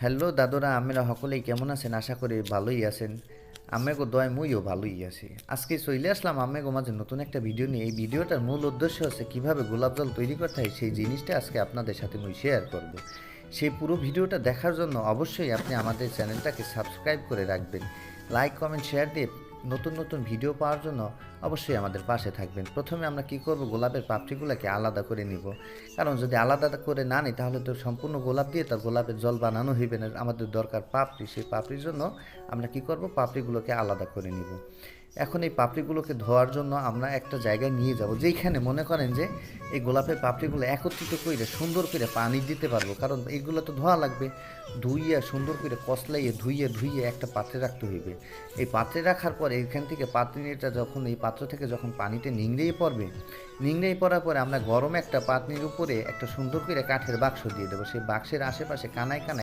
Hello দাদুরা, আমরা সকলেই কেমন আছেন? আশা করি ভালোই আছেন। আম্মেগো দয় মুইও ভালোই আছি। আজকে চলে আসলাম আম্মেগো মাঝে নতুন একটা ভিডিও নিয়ে। এই ভিডিওটার মূল উদ্দেশ্য হচ্ছে কিভাবে গোলাপ জল তৈরি করতে হয় সেই জিনিসটা আজকে আপনাদের সাথে মুই শেয়ার করব। সেই পুরো ভিডিওটা দেখার জন্য অবশ্যই আপনি আমাদের চ্যানেলটাকে সাবস্ক্রাইব করে রাখবেন। লাইক কমেন্ট শেয়ার দিয়ে নতুন নতুন ভিডিও পাওয়ার জন্য অবশ্যই আমাদের পাশে থাকবেন। প্রথমে আমরা কি করব, গোলাপের পাপড়িগুলোকে আলাদা করে নিব। কারণ যদি আলাদা করে না নিই তাহলে তো সম্পূর্ণ গোলাপ দিয়ে তার গোলাপের জল বানানো হইবে না। আমাদের দরকার পাপড়ি, সেই পাপড়ির জন্য আমরা কি করব, পাপড়িগুলোকে আলাদা করে নিব। এখন এই পাপড়িগুলোকে ধোয়ার জন্য আমরা একটা জায়গায় নিয়ে যাব, যেইখানে মনে করেন যে এই গোলাপের পাপড়িগুলো একত্রিত করে সুন্দর করে পানি দিতে পারবো। কারণ এইগুলো তো ধোয়া লাগবে। ধুইয়া সুন্দর করে কসলাইয়ে ধুইয়ে ধুইয়ে একটা পাত্রে রাখতে হইবে। এই পাত্রে রাখার পরে এখান থেকে পাত্রটা যখন এই পাত্র থেকে যখন পানিতে নিংড়েই পড়বে, নিংড়েই পড়ার পরে আমরা গরম একটা পাত্রের উপরে একটা সুন্দর করে কাঠের বাক্স দিয়ে দেবো। সেই বাক্সের আশেপাশে কানায় কানায়